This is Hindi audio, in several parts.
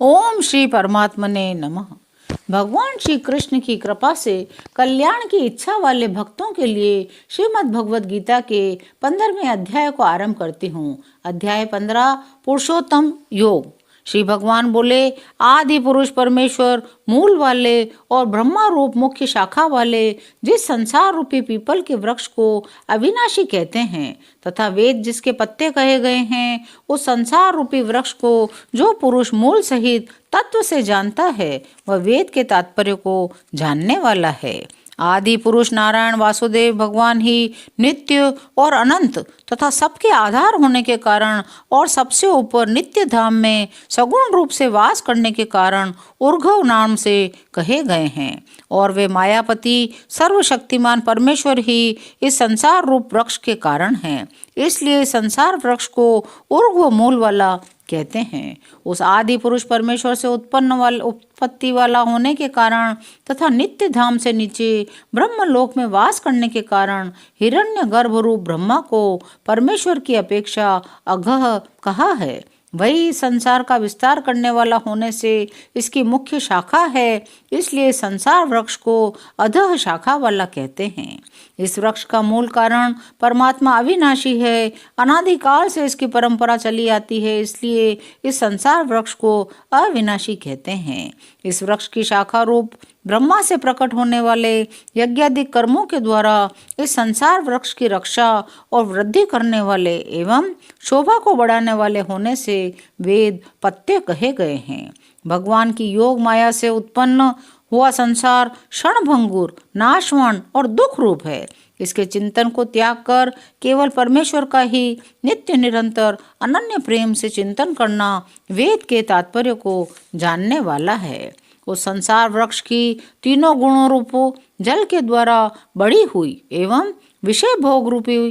ओम श्री परमात्मने नमः। भगवान श्री कृष्ण की कृपा से कल्याण की इच्छा वाले भक्तों के लिए श्रीमद् भगवद गीता के 15वें अध्याय को आरंभ करती हूँ। अध्याय 15 पुरुषोत्तम योग। श्री भगवान बोले, आदि पुरुष परमेश्वर मूल वाले और ब्रह्मा रूप मुख्य शाखा वाले जिस संसार रूपी पीपल के वृक्ष को अविनाशी कहते हैं तथा वेद जिसके पत्ते कहे गए हैं, उस संसार रूपी वृक्ष को जो पुरुष मूल सहित तत्व से जानता है वह वेद के तात्पर्य को जानने वाला है। आदि पुरुष नारायण वासुदेव भगवान ही नित्य और अनंत तथा सबके आधार होने के कारण और सबसे ऊपर नित्य धाम में सगुण रूप से वास करने के कारण उर्घव नाम से कहे गए हैं और वे मायापति सर्वशक्तिमान परमेश्वर ही इस संसार रूप वृक्ष के कारण हैं। इसलिए संसार वृक्ष को उर्घव मूल वाला कहते हैं। उस आदि पुरुष परमेश्वर से उत्पत्ति वाला होने के कारण तथा नित्य धाम से नीचे ब्रह्म लोक में वास करने के कारण हिरण्य गर्भ रूप ब्रह्मा को परमेश्वर की अपेक्षा अघह कहा है। वही संसार का विस्तार करने वाला होने से इसकी मुख्य शाखा है, इसलिए संसार वृक्ष को अधः शाखा वाला कहते हैं। इस वृक्ष का मूल कारण परमात्मा अविनाशी है, अनादिकाल से इसकी परंपरा चली आती है, इसलिए इस संसार वृक्ष को अविनाशी कहते हैं। इस वृक्ष की शाखा रूप ब्रह्मा से प्रकट होने वाले यज्ञादि कर्मों के द्वारा इस संसार वृक्ष की रक्षा और वृद्धि करने वाले एवं शोभा को बढ़ाने वाले होने से वेद पत्ते कहे गए हैं। भगवान की योग माया से उत्पन्न हुआ संसार क्षणभंगुर, नाशवान और दुख रूप है। इसके चिंतन को त्याग कर केवल परमेश्वर का ही नित्य निरंतर अनन्य प्रेम से चिंतन करना वेद के तात्पर्य को जानने वाला है। उस संसार वृक्ष की तीनों गुणों रूपों जल के द्वारा बढ़ी हुई एवं विषय भोग रूपी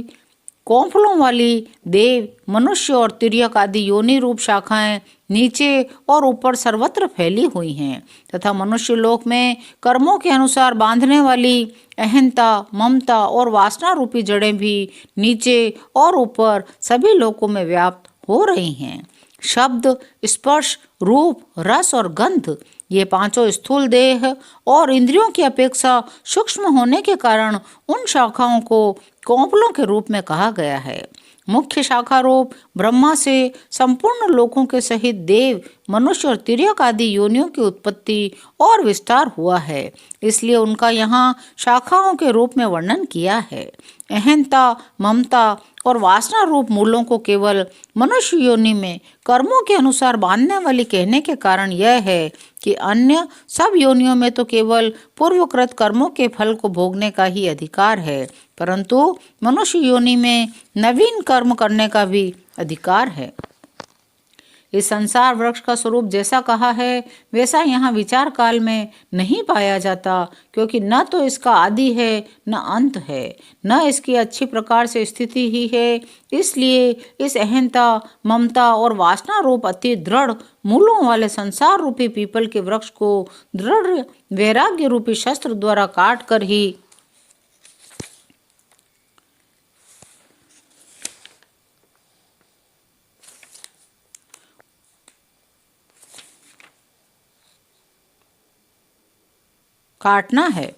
कौंफलों वाली देव, मनुष्य और तिर्यक आदि योनि रूप शाखाएं नीचे और ऊपर सर्वत्र फैली हुई हैं तथा मनुष्य लोक में कर्मों के अनुसार बांधने वाली अहंता, ममता और वासना रूपी जड़ें भी नीचे और ऊपर सभी लोकों में व्याप्त हो रही हैं। शब्द, स्पर्श, रूप, रस और गंध ये पांचों स्थूल देह और इंद्रियों की अपेक्षा सूक्ष्म होने के कारण उन शाखाओं को कौंपलों के रूप में कहा गया है। मुख्य शाखा रूप ब्रह्मा से संपूर्ण लोकों के सहित देव, मनुष्य और तिर्यक आदि योनियों की उत्पत्ति और विस्तार हुआ है, इसलिए उनका यहाँ शाखाओं के रूप में वर्णन किया है। अहंता, ममता और वासना रूप मूलों को केवल मनुष्य योनि में कर्मों के अनुसार बांधने वाली कहने के कारण यह है कि अन्य सब योनियों में तो केवल पूर्वकृत कर्मों के फल को भोगने का ही अधिकार है, परंतु मनुष्य योनि में नवीन कर्म करने का भी अधिकार है। इस संसार वृक्ष का स्वरूप जैसा कहा है वैसा यहाँ विचार काल में नहीं पाया जाता, क्योंकि न तो इसका आदि है न अंत है, न इसकी अच्छी प्रकार से स्थिति ही है। इसलिए इस अहंता, ममता और वासना रूप अति दृढ़ मूलों वाले संसार रूपी पीपल के वृक्ष को दृढ़ वैराग्य रूपी शस्त्र द्वारा काट कर ही काटना है।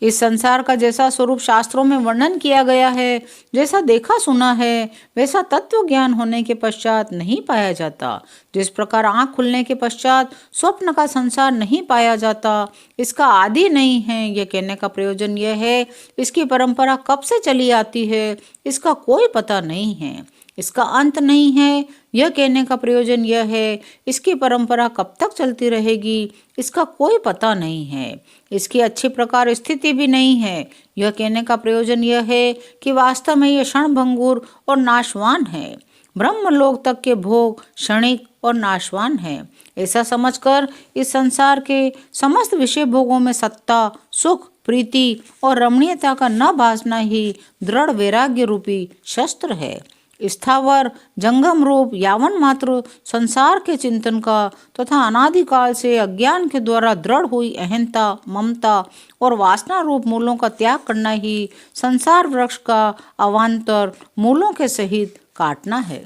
इस संसार का जैसा स्वरूप शास्त्रों में वर्णन किया गया है, जैसा देखा सुना है, वैसा तत्व ज्ञान होने के पश्चात नहीं पाया जाता। जिस प्रकार आँख खुलने के पश्चात स्वप्न का संसार नहीं पाया जाता, इसका आदि नहीं है, यह कहने का प्रयोजन यह है इसकी परंपरा कब से चली आती है इसका कोई पता नहीं है। इसका अंत नहीं है, यह कहने का प्रयोजन यह है इसकी परंपरा कब तक चलती रहेगी इसका कोई पता नहीं है। इसकी अच्छी प्रकार स्थिति भी नहीं है, यह कहने का प्रयोजन यह है कि वास्तव में यह क्षणभंगुर और नाशवान है। ब्रह्मलोक तक के भोग क्षणिक और नाशवान है। ऐसा समझकर इस संसार के समस्त विषय भोगों में सत्ता, सुख, प्रीति और रमणीयता का न भासना ही दृढ़ वैराग्य रूपी शस्त्र है। स्थावर जंगम रूप यावन मात्र संसार के चिंतन का तथा अनादिकाल से अज्ञान के द्वारा दृढ़ हुई अहंता, ममता और वासना रूप मूलों का त्याग करना ही संसार वृक्ष का अवान्तर मूलों के सहित काटना है।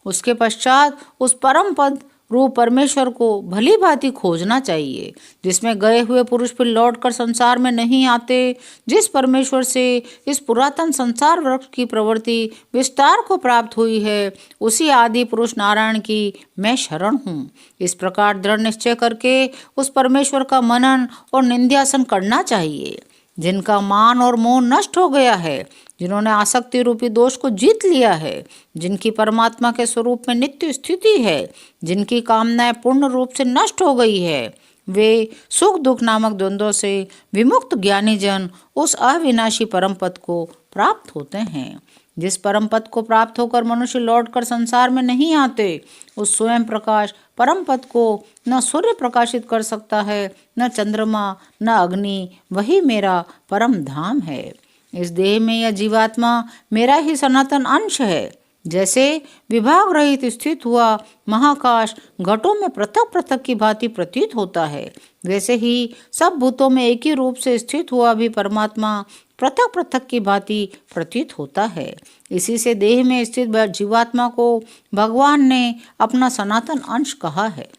उसके पश्चात उस परम पद रूप परमेश्वर को भली भांति खोजना चाहिए, जिसमें गए हुए पुरुष फिर लौटकर संसार में नहीं आते। जिस परमेश्वर से इस पुरातन संसार वृक्ष की प्रवृत्ति विस्तार को प्राप्त हुई है, उसी आदि पुरुष नारायण की मैं शरण हूँ। इस प्रकार दृढ़ निश्चय करके उस परमेश्वर का मनन और निंध्यासन करना चाहिए, जिनका मान और मोह नष्ट हो गया है, जिन्होंने आसक्ति रूपी दोष को जीत लिया है, जिनकी परमात्मा के स्वरूप में नित्य स्थिति है, जिनकी कामनाएं पूर्ण रूप से नष्ट हो गई है, वे सुख दुख नामक द्वंद्वों से विमुक्त ज्ञानी जन उस अविनाशी परम पद को प्राप्त होते हैं। जिस परम पद को प्राप्त होकर मनुष्य लौटकर संसार में नहीं आते, उस स्वयं प्रकाश परम पद को न सूर्य प्रकाशित कर सकता है, न चंद्रमा, न अग्नि। वही मेरा परम धाम है। इस देह में यह जीवात्मा मेरा ही सनातन अंश है। जैसे विभाग रहित स्थित हुआ महाकाश घटों में पृथक पृथक की भांति प्रतीत होता है, वैसे ही सब भूतों में एक ही रूप से स्थित हुआ भी परमात्मा पृथक पृथक की भांति प्रतीत होता है। इसी से देह में स्थित जीवात्मा को भगवान ने अपना सनातन अंश कहा है।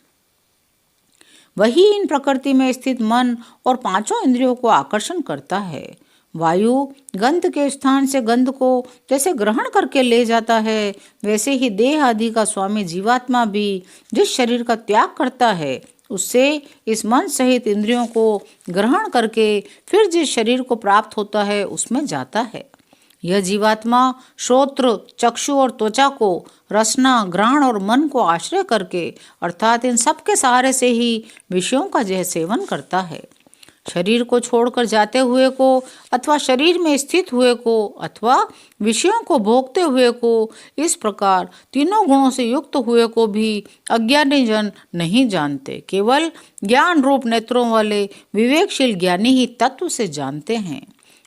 वही इन प्रकृति में स्थित मन और पांचों इंद्रियों को आकर्षण करता है। वायु गंध के स्थान से गंध को जैसे ग्रहण करके ले जाता है, वैसे ही देह आदि का स्वामी जीवात्मा भी जिस शरीर का त्याग करता है, उससे इस मन सहित इंद्रियों को ग्रहण करके फिर जिस शरीर को प्राप्त होता है उसमें जाता है। यह जीवात्मा श्रोत्र, चक्षु और त्वचा को रसना, घ्राण और मन को आश्रय करके अर्थात इन सब के सहारे से ही विषयों का जय सेवन करता है। शरीर को छोड़कर जाते हुए को अथवा शरीर में स्थित हुए को अथवा विषयों को भोगते हुए को, इस प्रकार तीनों गुणों से युक्त हुए को भी अज्ञानी जन नहीं जानते। केवल ज्ञान रूप नेत्रों वाले विवेकशील ज्ञानी ही तत्व से जानते हैं।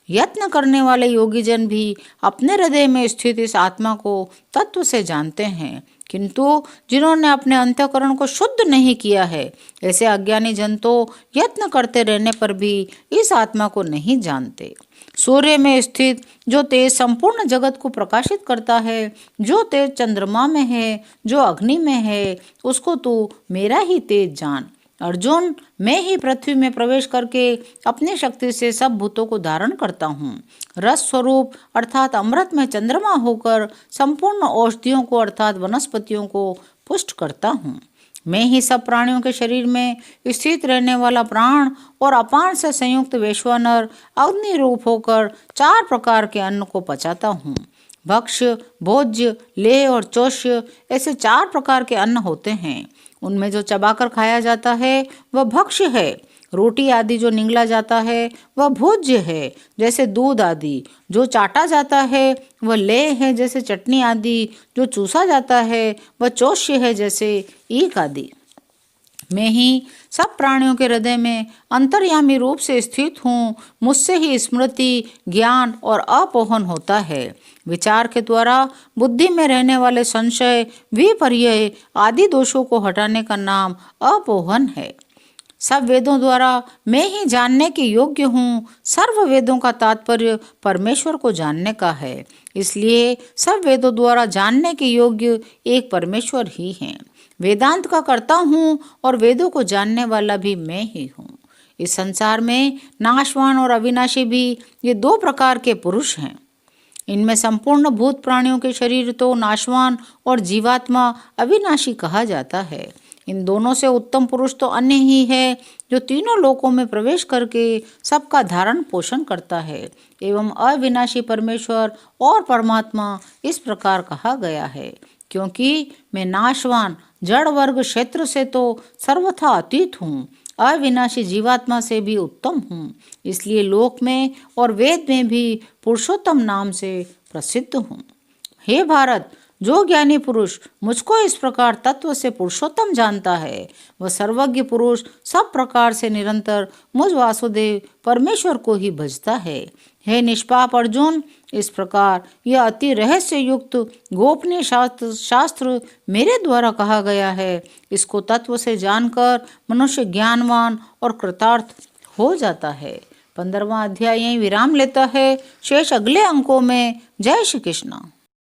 यत्न करने वाले योगी जन भी अपने हृदय में स्थित इस आत्मा को तत्व से जानते हैं, किंतु जिन्होंने अपने अंतःकरण को शुद्ध नहीं किया है, ऐसे अज्ञानी जन तो यत्न करते रहने पर भी इस आत्मा को नहीं जानते। सूर्य में स्थित जो तेज संपूर्ण जगत को प्रकाशित करता है, जो तेज चंद्रमा में है, जो अग्नि में है, उसको तू मेरा ही तेज जान। अर्जुन, मैं ही पृथ्वी में प्रवेश करके अपनी शक्ति से सब भूतों को धारण करता हूँ। रस स्वरूप अर्थात अमृत में चंद्रमा होकर संपूर्ण औषधियों को अर्थात वनस्पतियों को पुष्ट करता हूँ। मैं ही सब प्राणियों के शरीर में स्थित रहने वाला प्राण और अपान से संयुक्त वैश्वानर अग्नि रूप होकर 4 प्रकार के अन्न को पचाता हूँ। भक्ष्य, भोज्य, लेह और चोष्य ऐसे 4 प्रकार के अन्न होते हैं। उनमें जो चबाकर खाया जाता है वह भक्ष्य है। रोटी आदि जो निगला जाता है वह भोज्य है, जैसे दूध आदि। जो चाटा जाता है वह लेह है, जैसे चटनी आदि। जो चूसा जाता है वह चोष्य है, जैसे ईख आदि। मैं ही सब प्राणियों के हृदय में अंतर्यामी रूप से स्थित हूँ। मुझसे ही स्मृति, ज्ञान और अपोहन होता है। विचार के द्वारा बुद्धि में रहने वाले संशय, विपर्यय आदि दोषों को हटाने का नाम अपोहन है। सब वेदों द्वारा मैं ही जानने के योग्य हूँ। सर्व वेदों का तात्पर्य परमेश्वर को जानने का है, इसलिए सब वेदों द्वारा जानने के योग्य एक परमेश्वर ही हैं। वेदांत का कर्ता हूँ और वेदों को जानने वाला भी मैं ही हूँ। इस संसार में नाशवान और अविनाशी भी ये 2 प्रकार के पुरुष हैं। इनमें संपूर्ण भूत प्राणियों के शरीर तो नाशवान और जीवात्मा अविनाशी कहा जाता है। इन दोनों से उत्तम पुरुष तो अन्य ही है, जो तीनों लोकों में प्रवेश करके सबका धारण पोषण करता है। एवं अविनाशी परमेश्वर और परमात्मा इस प्रकार कहा गया है, क्योंकि मैं नाशवान जड़ वर्ग क्षेत्र से तो सर्वथा अतीत हूँ, अविनाशी जीवात्मा से भी उत्तम हूँ। इसलिए लोक में और वेद में भी पुरुषोत्तम नाम से प्रसिद्ध हूँ। हे भारत, जो ज्ञानी पुरुष मुझको इस प्रकार तत्व से पुरुषोत्तम जानता है, वह सर्वज्ञ पुरुष सब प्रकार से निरंतर मुझ वासुदेव परमेश्वर को ही भजता है। हे निष्पाप अर्जुन, इस प्रकार यह अति रहस्य युक्त गोपनीय शास्त्र मेरे द्वारा कहा गया है। इसको तत्व से जानकर मनुष्य ज्ञानवान और कृतार्थ हो जाता है। 15वां अध्याय यहीं विराम लेता है। शेष अगले अंकों में। जय श्री कृष्ण।